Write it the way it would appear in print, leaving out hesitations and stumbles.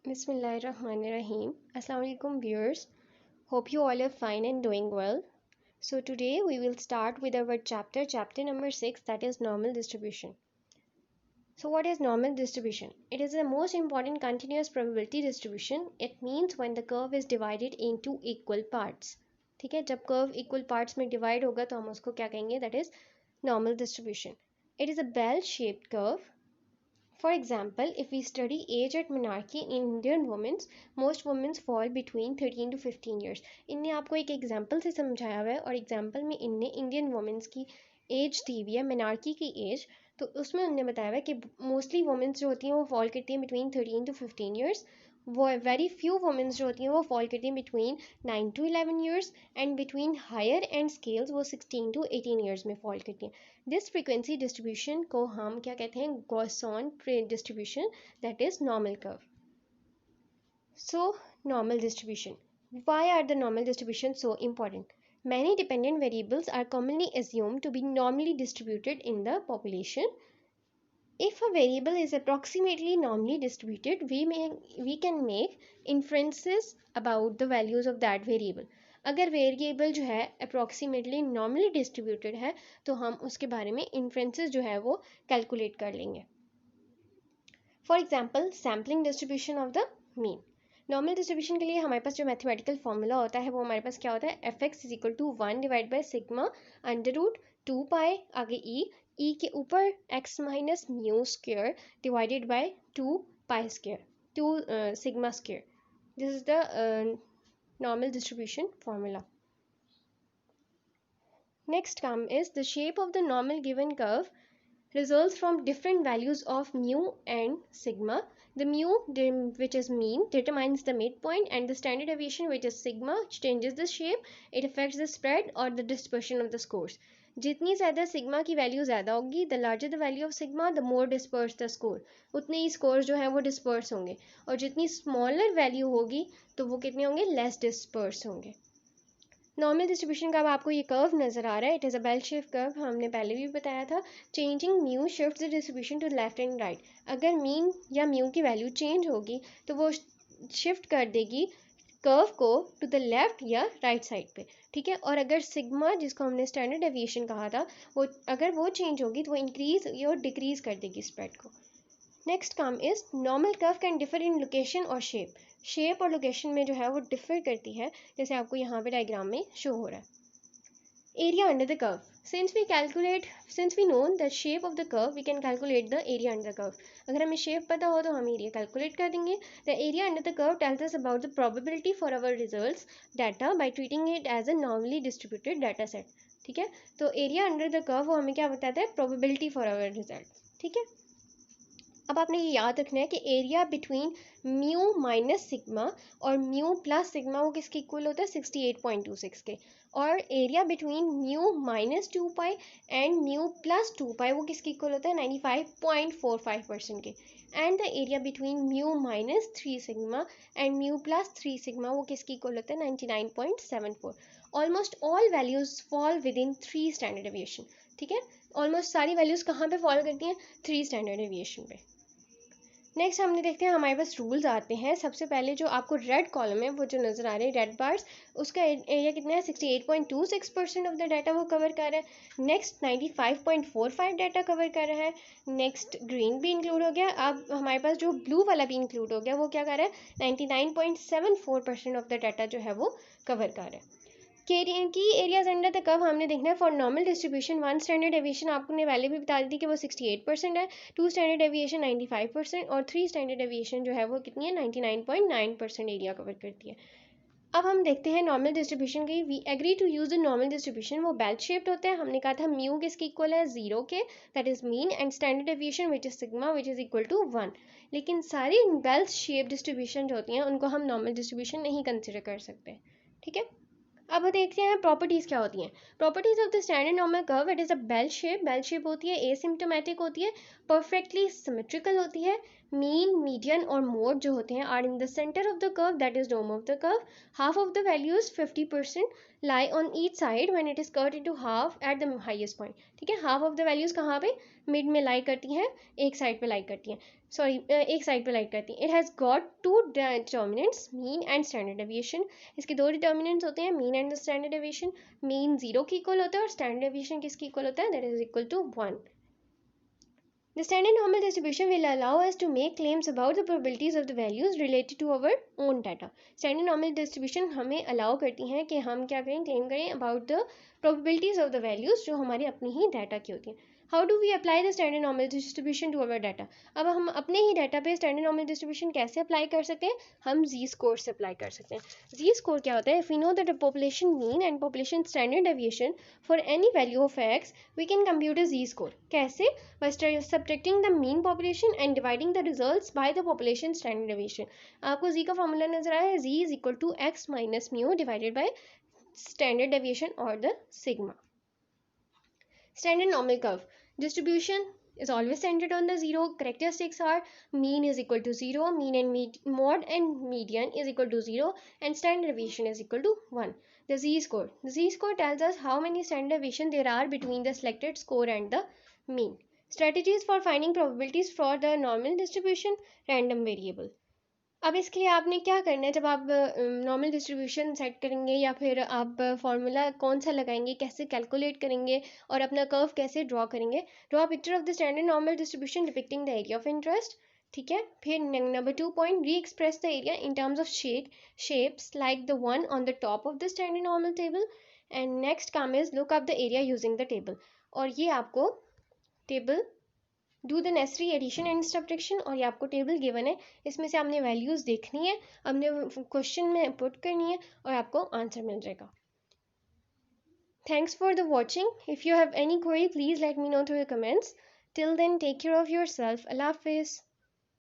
Bismillahirrahmanirrahim. Assalamu alaikum viewers. Hope you all are fine and doing well. So today we will start with our chapter number 6, that is normal distribution. So what is normal distribution? It is the most important continuous probability distribution. It means when the curve is divided into equal parts. ठीक है, जब curve equal parts में divide होगा तो हम उसको क्या कहेंगे? That is normal distribution. It is a bell-shaped curve. For example, if we study age at monarchy in Indian women, most women fall between 13 to 15 years. इनने आपको एक एग्जाम्पल से समझाया हुआ है और एग्जाम्पल में इनने इंडियन वुमेंस की एज दी हुई है, monarchy की एज, तो उसमें उन्होंने बताया हुआ है कि मोस्टली वुमेंस जो होती हैं वो फॉल करती हैं बिटवीन 13 टू 15 ईयर्स. वो वेरी फ्यू वुमेंस जो होती हैं वो फॉल करती हैं between 9 to 11 years and between higher and scales वो 16 टू 18 ईयर्स में फॉल करती हैं. दिस फ्रीक्वेंसी डिस्ट्रीब्यूशन को हम क्या कहते हैं? Gaussian distribution, that is normal curve. So normal distribution. Why are the normal distribution so important? Many dependent variables are commonly assumed to be normally distributed in the population. If a variable is approximately normally distributed, we can make inferences about the values of that variable. अगर variable जो है approximately normally distributed है तो हम उसके बारे में inferences जो है वो कैलकुलेट कर लेंगे. For example, sampling distribution of the mean. Normal distribution के लिए हमारे पास जो मैथमेटिकल फॉर्मूला होता है वो हमारे पास क्या होता है? F X is equal to 1 divide by sigma under root 2 pi आगे ई के ऊपर x minus mu square divided by 2 pi square 2 sigma square. This is the normal distribution formula. Next come is the shape of the normal given curve results from different values of mu and sigma. The mu, which is mean, determines the midpoint, and the standard deviation, which is sigma, changes the shape. It affects the spread or the dispersion of the scores. जितनी ज़्यादा sigma की value ज़्यादा होगी, the larger the value of sigma the more disperse the score, उतने ही score जो है वो disperse होंगे. और जितनी स्मॉलर वैल्यू होगी तो वो कितने होंगे? लेस डिस्पर्स होंगे. नॉर्मल डिस्ट्रीब्यूशन का अब आपको ये कर्व नज़र आ रहा है. It is a bell shape curve, हमने पहले भी बताया था. Changing mu shift the distribution to left and right. अगर मीन या म्यू की वैल्यू चेंज होगी तो वो शिफ्ट कर देगी कर्व को टू द लेफ्ट या राइट साइड पे. ठीक है, और अगर सिग्मा, जिसको हमने स्टैंडर्ड डेविएशन कहा था, वो अगर वो चेंज होगी तो वो इंक्रीज या डिक्रीज कर देगी स्प्रेड को. नेक्स्ट काम is normal curve can differ in location और शेप. शेप और लोकेशन में जो है वो डिफर करती है, जैसे आपको यहाँ पे डायग्राम में शो हो रहा है. Area under the curve. since we know the shape of the curve, we can calculate the area under the curve. अगर हमें शेप पता हो तो हम एरिया कैलकुलेट कर देंगे. the area under the curve tells us about the probability for our results data by treating it as a normally distributed data set. ठीक है, तो एरिया अंडर द कर्व वो हमें क्या बताता है? Probability for our result. ठीक है, अब आपने ये याद रखना है कि area between mu minus sigma और म्यू प्लस सिग्मा वो किसके इक्वल होता है? 68.26 के. और area between mu minus 2 pi and mu plus 2 pi वो किसके इक्वल होता है? 95.45% के. And the area between mu minus 3 sigma and mu plus 3 sigma वो किसके इक्वल होता है? 99.74. Almost all values fall with in 3 standard deviation. ठीक है, ऑलमोस्ट सारी वैल्यूज कहाँ पे फॉलो करती हैं? 3 स्टैंडर्ड डेविएशन पे. नेक्स्ट हमने देखते हैं हमारे पास रूल्स आते हैं. सबसे पहले जो आपको रेड कॉलम है वो जो नज़र आ रहे हैं रेड बार्स, उसका एरिया कितना है? 68.26% ऑफ द डाटा वो कवर कर रहा है. नेक्स्ट 95.45 डाटा कवर कर रहा है. नेक्स्ट ग्रीन भी इंक्लूड हो गया. अब हमारे पास जो ब्लू वाला भी इंक्लूड हो गया वो क्या कर रहा है? 99.74% ऑफ द डाटा जो है वो कवर कर रहा है. की एरियाज अंडर द कर्व हमने देखना है. For normal distribution 1 standard deviation आपने पहले भी बता दी थी कि वो 68% है. 2 स्टैंडर्ड डेविएशन 95% और 3 स्टैंडर्ड डेविएशन जो है वो कितनी है? 99.9% एरिया कवर करती है. अब हम देखते हैं नॉर्मल डिस्ट्रीब्यूशन की. We agree to use the normal distribution. वो बेल शेप्ड होता है. हमने कहा था म्यू किसके इक्वल है? 0 के, that is mean, and standard deviation which is sigma which is equal to 1. लेकिन सारी बेल शेप डिस्ट्रीब्यूशन जो होती हैं उनको हम नॉर्मल डिस्ट्रीब्यूशन नहीं कंसिडर कर सकते. ठीक है, अब देखते हैं प्रॉपर्टीज़ क्या होती हैं. Properties of the standard normal curve. It is a bell shape. Bell shape होती है, एसिम्प्टोमेटिक होती है, परफेक्टली सिमेट्रिकल होती है, mean, median और mode जो होते हैं are in the center of the curve, that is dome of the curve. Half of the values 50% lie on each side when it is cut into half at the highest point. ठीक है, half of the values कहाँ पे mid में lie करती हैं, एक side पे lie करती हैं, sorry एक side पे lie करती हैं. It has got two determinants, mean and standard deviation. इसके दो determinants होते हैं, mean and the standard deviation. mean 0 के equal होता है और standard deviation किसके equal होता है, that is equal to 1. The standard normal distribution will allow us to make claims about the probabilities of the values related to our own data. Standard normal distribution हमें allow करती हैं कि हम क्या करें, claim करें about the probabilities of the values जो हमारे अपनी ही data की होती हैं. How do we apply the standard normal distribution to our data? अब हम अपने ही data पे standard normal distribution कैसे apply कर सकते हैं, हम z-score से apply कर सकते हैं. z-score क्या होता है? If we know that the population mean and population standard deviation for any value of x, we can compute a z-score. कैसे? By subtracting the mean population and dividing the results by the population standard deviation. आपको z का formula नजर आया है, z is equal to x minus mu divided by standard deviation or the sigma. Standard normal curve distribution is always centered on the zero. Characteristics are mean is equal to 0, mean and mode and median is equal to 0, and standard deviation is equal to 1. The z-score. The z-score tells us how many standard deviation there are between the selected score and the mean. Strategies for finding probabilities for the normal distribution, random variable. अब इसके लिए आपने क्या करना है, जब आप normal distribution set करेंगे या फिर आप फार्मूला कौन सा लगाएंगे, कैसे कैलकुलेट करेंगे और अपना कर्व कैसे ड्रॉ करेंगे. Draw picture of the standard normal distribution depicting the area of interest. ठीक है, फिर नंबर 2 पॉइंट, री express the area in terms of shapes like the one on the top of the standard normal table. And next काम is look up the area using the table. और ये आपको table do the necessary addition and subtraction, और ये आपको table given है, इसमें से आपने वैल्यूज़ देखनी है, आपने क्वेश्चन में पुट करनी है और आपको आंसर मिल जाएगा. Thanks for the watching. If you have any query please let me know through the comments. Till then take care of yourself. अल्लाह हाफिज़.